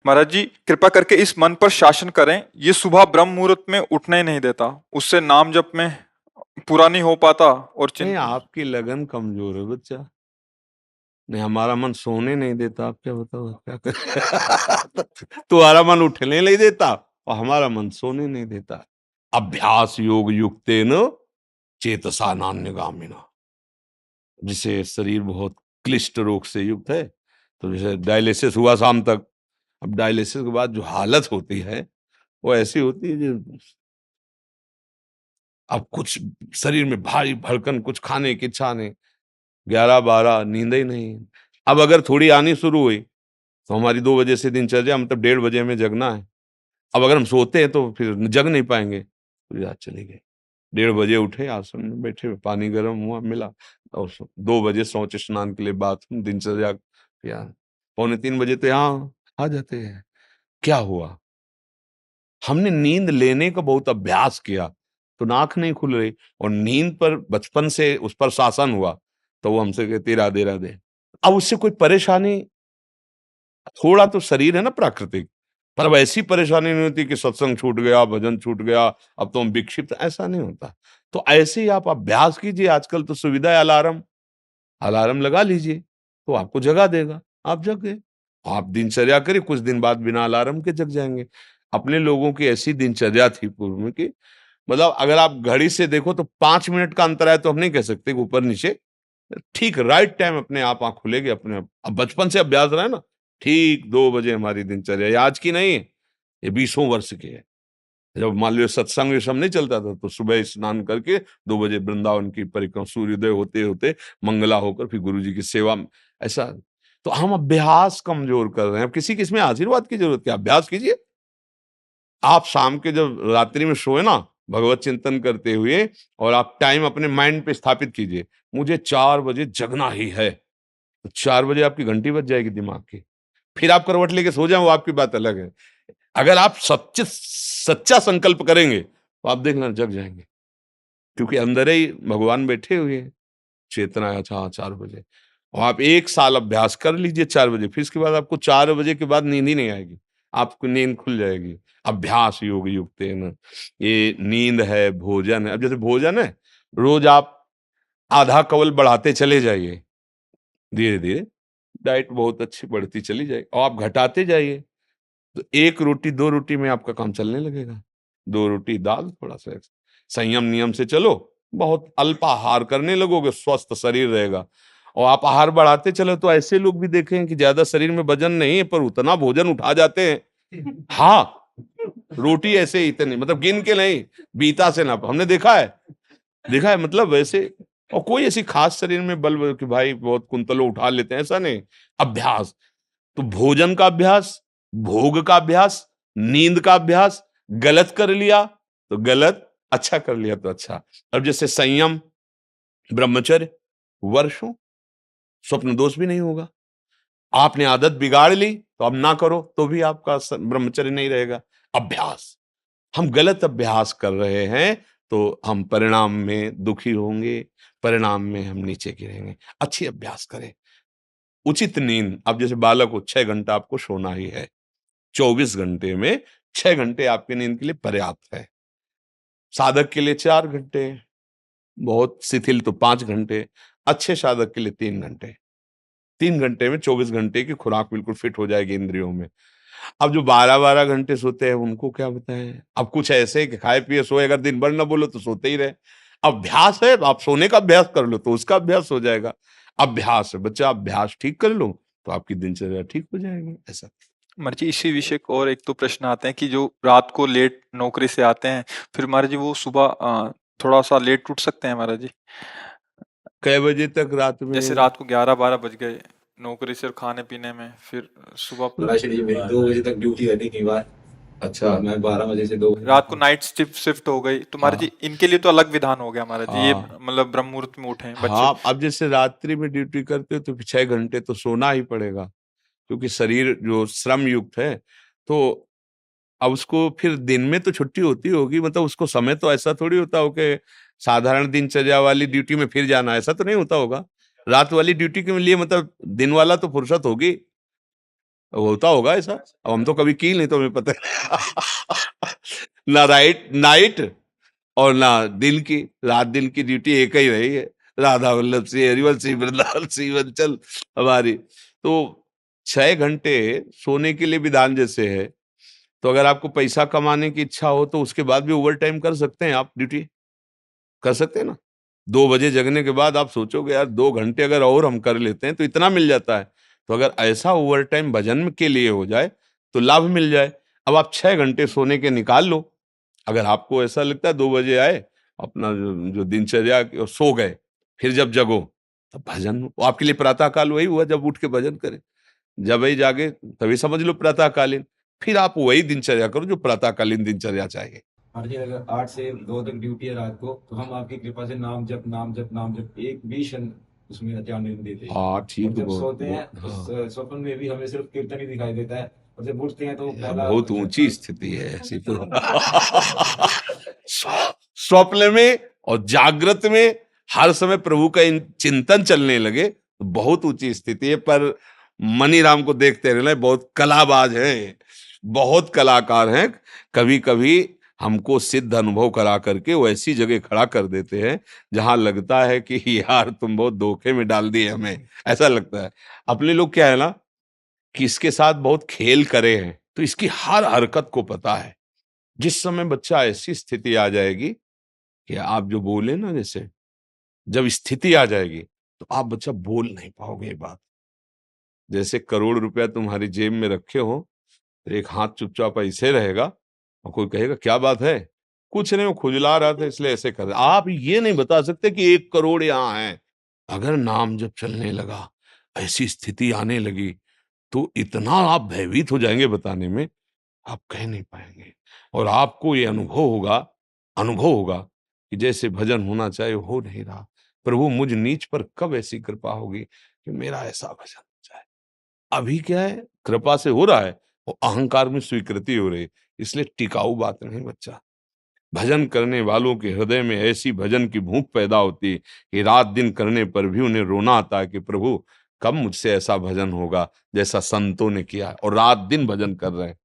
महाराज जी कृपा करके इस मन पर शासन करें, ये सुबह ब्रह्म मुहूर्त में उठने ही नहीं देता, उससे नाम जप में पूरा नहीं हो पाता और नहीं, आपकी लगन कमजोर है बच्चा। नहीं, हमारा मन सोने नहीं देता। आप क्या बताओ क्या कर तुम्हारा मन उठने नहीं देता और हमारा मन सोने नहीं देता। अभ्यास योग युक्तेन चेतसा नान्यगामिना। जिसे शरीर बहुत क्लिष्ट रोग से युक्त है, तो जैसे डायलिसिस हुआ शाम तक, अब डायलिसिस के बाद जो हालत होती है वो ऐसी होती है जो अब कुछ शरीर में भारी भड़कन, कुछ खाने की इच्छा नहीं, 11-12 नींद ही नहीं। अब अगर थोड़ी आनी शुरू हुई तो हमारी 2 बजे से दिनचर्या, मतलब 1:30 बजे हमें जगना है। अब अगर हम सोते हैं तो फिर जग नहीं पाएंगे, पूरी रात चली गई। 1:30 बजे उठे, आसन में बैठे, पानी गर्म हुआ मिला, और 2 बजे शौच स्नान के लिए बाथरूम, दिनचर्या किया। 2:45 बजे तो यहाँ आ जाते हैं। क्या हुआ? हमने नींद लेने का बहुत अभ्यास किया, तो नाक नहीं खुल रही, और नींद पर बचपन से उस पर शासन हुआ, तो वो हमसे कहती राधे राधे। अब उससे कोई परेशानी, थोड़ा तो शरीर है ना प्राकृतिक, पर अब ऐसी परेशानी नहीं होती कि सत्संग छूट गया, भजन छूट गया, अब तो हम विक्षिप्त, ऐसा नहीं होता। तो ऐसे ही आप अभ्यास कीजिए। आजकल तो सुविधा है, अलार्म, अलार्म लगा लीजिए, तो आपको जगा देगा, आप जग गए। आप दिनचर्या करिए, कुछ दिन बाद बिना अलार्म के जग जाएंगे। अपने लोगों की ऐसी दिनचर्या थी पूर्व में कि मतलब अगर आप घड़ी से देखो तो 5 मिनट का अंतर है, तो हम नहीं कह सकते कि ऊपर नीचे, ठीक राइट टाइम अपने आप आँख खुलेगी अपने आप। अब बचपन से अभ्यास रहा है ना, ठीक 2 बजे हमारी दिनचर्या, ये आज की नहीं है, ये 20 वर्ष की है। जब मान लो सत्संग ये सब नहीं चलता था, तो सुबह स्नान करके 2 बजे वृंदावन की परिक्रमा, सूर्योदय होते होते मंगला होकर फिर गुरु जी की सेवा में, ऐसा। तो हम अभ्यास कमजोर कर रहे हैं। अब किसी की इसमें आशीर्वाद की जरूरत क्या, अभ्यास कीजिए। आप शाम के जब रात्रि में सोए ना, भगवत चिंतन करते हुए, और आप टाइम अपने माइंड पे स्थापित कीजिए, मुझे 4 बजे जगना ही है, तो 4 बजे आपकी घंटी बज जाएगी दिमाग की। फिर आप करवट लेके सो जाए, वो आपकी बात अलग है। अगर आप सच्चे सच्चा संकल्प करेंगे तो आप देखना जग जाएंगे, क्योंकि अंदर ही भगवान बैठे हुए हैं। चेतना है, अच्छा 4 बजे, और आप 1 साल अभ्यास कर लीजिए 4 बजे, फिर इसके बाद आपको 4 बजे के बाद नींद ही नहीं आएगी, आपको नींद खुल जाएगी। अभ्यास योग युक्त है ना, ये नींद है, भोजन है। अब जैसे भोजन है, रोज आप आधा कवल बढ़ाते चले जाइए, धीरे धीरे डाइट बहुत अच्छी बढ़ती चली जाएगी, और आप घटाते जाइए, तो 1 रोटी 2 रोटी में आपका काम चलने लगेगा। 2 रोटी दाल, थोड़ा सा संयम नियम से चलो, बहुत अल्पाहार करने लगोगे, स्वस्थ शरीर रहेगा। और आप आहार बढ़ाते चलो, तो ऐसे लोग भी देखे हैं कि ज्यादा शरीर में वजन नहीं है, पर उतना भोजन उठा जाते हैं। हाँ, रोटी ऐसे ही इतनी, मतलब गिन के नहीं, बीता से ना, हमने देखा है, देखा है, मतलब वैसे। और कोई ऐसी खास शरीर में बल कि भाई बहुत कुंतलों उठा लेते हैं, ऐसा नहीं। अभ्यास, तो भोजन का अभ्यास, भोग का अभ्यास, नींद का अभ्यास, गलत कर लिया तो गलत, अच्छा कर लिया तो अच्छा। अब जैसे संयम, ब्रह्मचर्य, वर्षों, स्वप्न दोष भी नहीं होगा। आपने आदत बिगाड़ ली तो अब ना करो तो भी आपका ब्रह्मचर्य नहीं रहेगा। अभ्यास, हम गलत अभ्यास कर रहे हैं तो हम परिणाम में दुखी होंगे, परिणाम में हम नीचे गिरेंगे। अच्छी अभ्यास करें। उचित नींद, अब जैसे बालक को 6 घंटा आपको सोना ही है, 24 घंटे में 6 घंटे आपकी नींद के लिए पर्याप्त है। साधक के लिए 4 घंटे, बहुत शिथिल तो 5 घंटे, अच्छे साधक के लिए 3 घंटे। 3 घंटे में 24 घंटे की खुराक बिल्कुल फिट हो जाएगी इंद्रियों में। अब जो 12-12 घंटे सोते हैं उनको क्या बताएं। अब कुछ ऐसे कि खाए पिए सोए, अगर दिन भर ना बोलो तो सोते ही रहे। अभ्यास है, आप सोने का अभ्यास कर लो तो उसका अभ्यास हो जाएगा। अभ्यास है बच्चा, अभ्यास ठीक कर लो तो आपकी दिनचर्या ठीक हो जाएगी। ऐसा। महाराज जी इसी विषय को और एक तो प्रश्न आते हैं कि जो रात को लेट नौकरी से आते हैं, फिर महाराज जी वो सुबह थोड़ा सा लेट उठ सकते हैं महाराज जी? कई बजे तक रात जैसे में? रात को 11-12 बज गए नौकरी से और खाने पीने में, फिर सुबह जी मेरी 2 बजे तक ड्यूटी रहती कई बार। अच्छा, मैं 12 बजे से 2 बजे रात तक को हूँ। नाइट शिफ्ट हो गई, तो महाराज हाँ, जी इनके लिए तो अलग विधान हो गया महाराज जी, ये हाँ, मतलब ब्रह्म मुहूर्त में उठे बच्चे। हाँ। अब जैसे रात्रि में ड्यूटी करते हो तो 6 घंटे तो सोना ही पड़ेगा, क्योंकि शरीर जो श्रम युक्त है, तो अब उसको फिर दिन में तो छुट्टी होती होगी, मतलब उसको समय तो ऐसा थोड़ी होता हो कि साधारण दिनचर्या वाली ड्यूटी में फिर जाना, ऐसा तो नहीं होता होगा। रात वाली ड्यूटी के लिए मतलब दिन वाला तो फुर्सत होगी। होता होगा ऐसा, अब हम तो कभी की नहीं, तो हमें पता है। ना राइट नाइट और ना दिन की, रात दिन की ड्यूटी एक ही रही है, राधा वल्लभ सिंह हरिवंश सिंह वृंदावन सिंह वंचल हमारी। तो 6 घंटे सोने के लिए विधान जैसे है, तो अगर आपको पैसा कमाने की इच्छा हो तो उसके बाद भी ओवर टाइम कर सकते हैं, आप ड्यूटी कर सकते हैं ना। 2 बजे जगने के बाद आप सोचोगे यार 2 घंटे अगर और हम कर लेते हैं तो इतना मिल जाता है। तो अगर ऐसा ओवर टाइम भजन के लिए हो जाए तो लाभ मिल जाए। अब आप 6 घंटे सोने के निकाल लो। अगर आपको ऐसा लगता है 2 बजे आए, अपना जो, जो दिनचर्या सो गए, फिर जब जगो तब भजन, वो आपके लिए प्रातः काल वही हुआ जब उठ के भजन करें। जब वही जागे तभी समझ लो प्रातःकालीन। फिर आप वही दिनचर्या करो जो प्रातःकालीन दिनचर्या चाहिए। हाँ जी, अगर 8 से 2 तक ड्यूटी है रात को, तो हम आपकी कृपा से नाम जप नाम जप नाम जप एक भी क्षण उसमें ध्यान नहीं देते। हाँ और ठीक, जब बहुत सोते हैं बहुत तो हाँ। स्वप्न में भी हमें सिर्फ कीर्तन ही दिखाई देता है, और जब उठते हैं तो यार पहला बहुत ऊंची अक्षर स्थिति है ऐसी तो। स्वप्न में और जागृत में हर समय प्रभु का चिंतन चलने लगे तो बहुत ऊंची स्थिति है। पर मनीराम को देखते रहना, बहुत कलाबाज है, बहुत कलाकार हैं। कभी कभी हमको सिद्ध अनुभव करा करके वो ऐसी जगह खड़ा कर देते हैं जहां लगता है कि यार तुम बहुत धोखे में डाल दिए हमें, ऐसा लगता है। अपने लोग क्या है ना कि इसके साथ बहुत खेल करे हैं, तो इसकी हर हरकत को पता है। जिस समय बच्चा ऐसी स्थिति आ जाएगी कि आप जो बोले ना, जैसे जब स्थिति आ जाएगी तो आप बच्चा बोल नहीं पाओगे ये बात। जैसे करोड़ रुपया तुम्हारी जेब में रखे हो, तो एक हाथ चुपचाप ऐसे रहेगा और कोई कहेगा क्या बात है, कुछ नहीं वो खुजला रहा था इसलिए ऐसे कर रहा। आप ये नहीं बता सकते कि 1 करोड़ यहाँ है। अगर नाम जब चलने लगा, ऐसी स्थिति आने लगी, तो इतना आप भयभीत हो जाएंगे बताने में, आप कह नहीं पाएंगे। और आपको ये अनुभव होगा कि जैसे भजन होना चाहिए हो नहीं रहा। प्रभु मुझ नीच पर कब ऐसी कृपा होगी कि मेरा ऐसा भजन हो जाए। अभी क्या है, कृपा से हो रहा है, वो अहंकार में स्वीकृति हो रही है, इसलिए टिकाऊ बात नहीं बच्चा। भजन करने वालों के हृदय में ऐसी भजन की भूख पैदा होती है कि रात दिन करने पर भी उन्हें रोना आता है कि प्रभु कब मुझसे ऐसा भजन होगा जैसा संतों ने किया है, और रात दिन भजन कर रहे हैं।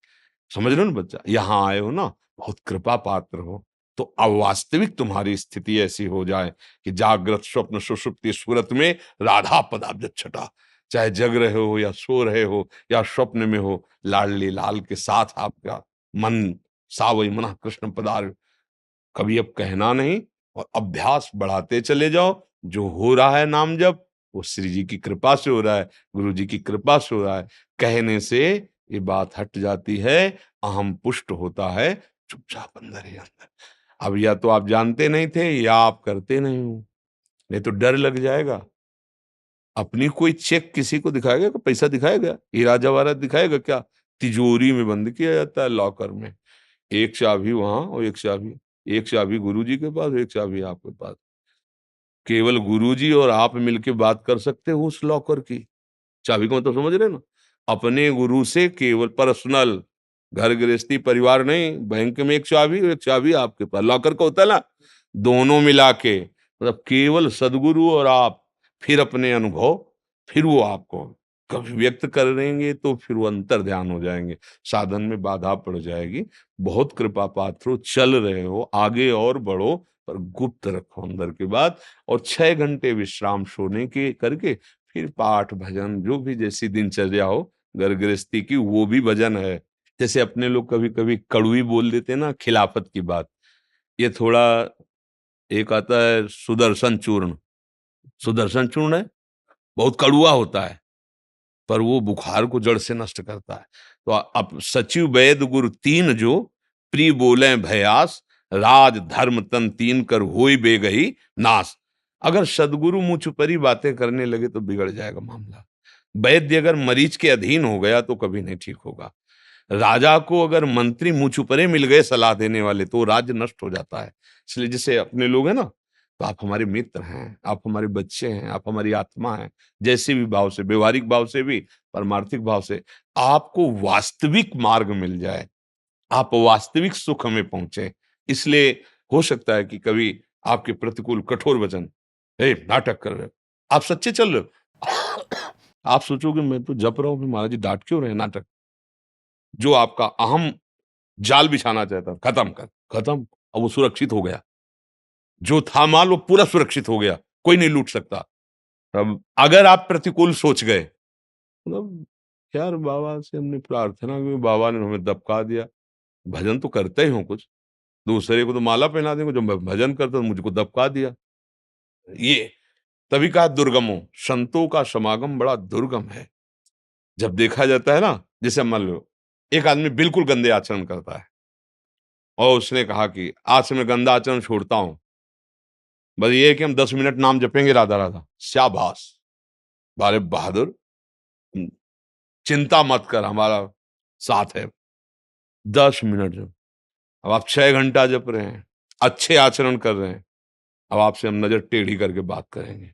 समझ रहे हो ना बच्चा, यहाँ आए हो ना, बहुत कृपा पात्र हो। तो अवास्तविक तुम्हारी स्थिति ऐसी हो जाए कि जागृत स्वप्न सुषुप्ति सुरत में राधा पदाब्ज छटा, चाहे जग रहे हो या सो रहे हो या स्वप्न में हो, लाडली लाल के साथ आपका मन सावई मना कृष्ण पदार। कभी अब कहना नहीं, और अभ्यास बढ़ाते चले जाओ। जो हो रहा है नाम जप, वो श्री जी की कृपा से हो रहा है, गुरु जी की कृपा से हो रहा है। कहने से ये बात हट जाती है, अहम पुष्ट होता है, चुपचाप अंदर ही अंदर। अब या तो आप जानते नहीं थे या आप करते नहीं हो, नहीं तो डर लग जाएगा। अपनी कोई चेक किसी को दिखाएगा, कोई पैसा दिखाएगा, हीरा जवाहरात दिखाएगा क्या? तिजोरी में बंद किया जाता है लॉकर में। एक चाबी वहां और एक चाबी गुरुजी के पास, एक चाबी आपके पास। केवल गुरुजी और आप मिलके बात कर सकते हो उस लॉकर की चाबी को, तो समझ रहे हो ना। अपने गुरु से केवल पर्सनल, घर गृहस्थी परिवार नहीं, बैंक में एक चाबी और एक चाबी आपके पास, लॉकर का होता है ना, दोनों मिला के, मतलब केवल सदगुरु और आप। फिर अपने अनुभव, फिर वो आपको कभी व्यक्त करेंगे तो फिर वो अंतर ध्यान हो जाएंगे, साधन में बाधा पड़ जाएगी। बहुत कृपा पात्र हो, चल रहे हो, आगे और बढ़ो, पर गुप्त रखो अंदर की बात। और 6 घंटे विश्राम सोने के करके फिर पाठ भजन जो भी जैसी दिनचर्या हो घर गृहस्थी की, वो भी भजन है। जैसे अपने लोग कभी कभी कड़वी बोल देते हैं ना, खिलाफत की बात। ये थोड़ा, एक आता है सुदर्शन चूर्ण, सुदर्शन चूर्ण है, बहुत कड़वा होता है, पर वो बुखार को जड़ से नष्ट करता है। तो अब सचिव वैद गुरु तीन जो, प्री बोले भयास, राज धर्म तन तीन कर होई बेगही नाश। अगर सदगुरु मुंह छुपरी बातें करने लगे तो बिगड़ जाएगा मामला। वैद्य अगर मरीज के अधीन हो गया तो कभी नहीं ठीक होगा। राजा को अगर मंत्री मुंह छुपरे मिल गए सलाह देने वाले, तो राज्य नष्ट हो जाता है। इसलिए जैसे अपने लोग हैं ना, तो आप हमारे मित्र हैं, आप हमारे बच्चे हैं, आप हमारी आत्मा हैं। जैसे भी भाव से, व्यवहारिक भाव से भी, परमार्थिक भाव से, आपको वास्तविक मार्ग मिल जाए, आप वास्तविक सुख में पहुंचे। इसलिए हो सकता है कि कभी आपके प्रतिकूल कठोर वचन, नाटक कर रहे हो, आप सच्चे चल रहे हो, आप सोचोगे मैं तो जप रहा हूँ, फिर महाराज जी डांट क्यों रहे हैं? नाटक। जो आपका अहम जाल बिछाना चाहता, खत्म कर, खत्म। अब वो सुरक्षित हो गया। जो था माल वो पूरा सुरक्षित हो गया, कोई नहीं लूट सकता। अब अगर आप प्रतिकूल सोच गए, मतलब यार बाबा से हमने प्रार्थना की, बाबा ने हमें दबका दिया। भजन तो करते ही हो कुछ, दूसरे को तो माला पहना देंगे, जो मैं भजन करता हूं, मुझको दबका दिया। ये तभी कहा दुर्गमो, संतों का समागम बड़ा दुर्गम है। जब देखा जाता है ना, जैसे मान लो एक आदमी बिल्कुल गंदे आचरण करता है और उसने कहा कि आज से मैं गंदा आचरण छोड़ता हूं, बस ये है कि हम 10 मिनट नाम जपेंगे राधा राधा। शाबाश, बारे बहादुर, चिंता मत कर, हमारा साथ है। 10 मिनट जब, अब आप 6 घंटा जप रहे हैं, अच्छे आचरण कर रहे हैं, अब आपसे हम नजर टेढ़ी करके बात करेंगे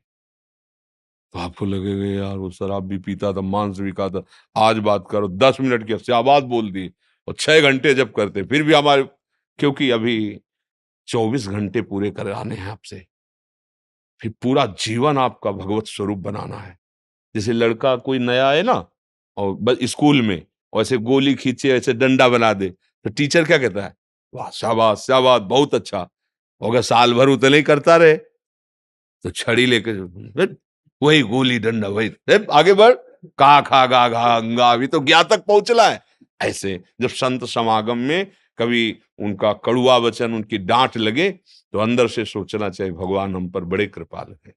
तो आपको लगेगा यार वो शराब भी पीता था, मांस भी खाता, आज बात करो। 10 मिनट की शाबाश बोल दी, और 6 घंटे जब करते फिर भी हमारे, क्योंकि अभी 24 घंटे पूरे कराने हैं आपसे, फिर पूरा जीवन आपका भगवत स्वरूप बनाना है। जैसे लड़का कोई नया है ना, और बस स्कूल में, और ऐसे गोली खींचे, ऐसे डंडा बना दे, तो टीचर क्या कहता है? वाह, शाबाश शाबाश, बहुत अच्छा। और अगर साल भर उतना ही करता रहे, तो छड़ी लेके "हट, वही गोली डंडा वही, आगे बढ़, का खा गा घा अंगा, अभी तो ज्ञा तक पहुंचला है"। ऐसे जब संत समागम में कभी उनका कड़ुआ वचन, उनकी डांट लगे, तो अंदर से सोचना चाहिए भगवान हम पर बड़े कृपालु हैं,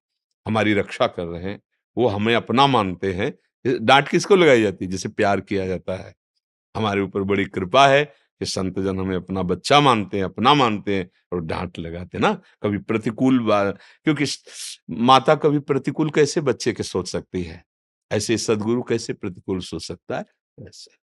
हमारी रक्षा कर रहे हैं, वो हमें अपना मानते हैं। डांट किसको लगाई जाती है? जिसे प्यार किया जाता है। हमारे ऊपर बड़ी कृपा है कि संत जन हमें अपना बच्चा मानते हैं, अपना मानते हैं, और डांट लगाते हैं ना कभी प्रतिकूल क्योंकि माता कभी प्रतिकूल कैसे बच्चे के सोच सकती है, ऐसे सदगुरु कैसे प्रतिकूल सोच सकता है? ऐसे